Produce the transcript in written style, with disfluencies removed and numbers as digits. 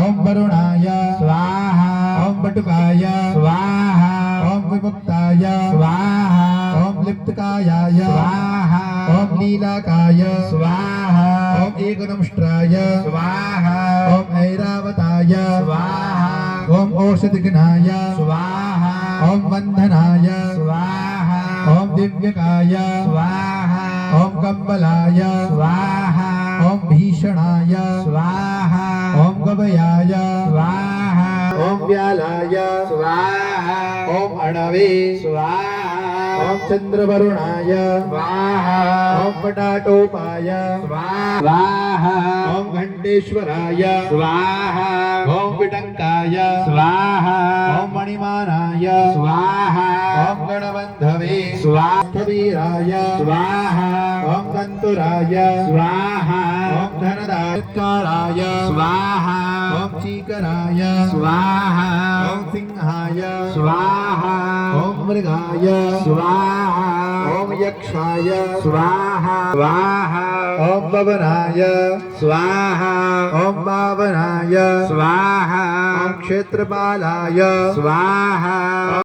ओम वरुणाय स्वाहा ओम वटुकाय स्वाहा ओम विमुक्ताय स्वाहा ओम लिप्तकायाय स्वाहा ओम नीलाकाय स्वाहा ओम एकदंष्ट्राय स्वाहा ओम ऐरावताय स्वाहा ओम औषधिघ्नाय स्वाहा ओम बंधनाय स्वाहा ओम दिव्यकाय स्वाहा ओम कंबलाय स्वाहा ओम भीषणाय स्वाहा ओम गवयाय स्वाहा ओम व्यालाय स्वाहा ओम अणवे स्वाहा ओम चंद्रवरुणाय स्वाहा ओम पटाटोपाय स्वाहा ओम घंटेश्वराय स्वाहा ओम विटंकाय स्वाहा ओम मणिमानाय स्वाहा ओम गणबंधवे स्वाहा वीराय स्वाहा ओम दंतुराय स्वाहा ओम धनदायकाराय स्वाहा ओम चीकराय स्वाहा ओम सिंहाय स्वाहा ओम मृगाय स्वाहा ओम यक्षाय स्वाहा स्वाहा ओम पवनाय स्वाहा ओम पावनाय स्वाहा ओम क्षेत्रपालाय स्वाहा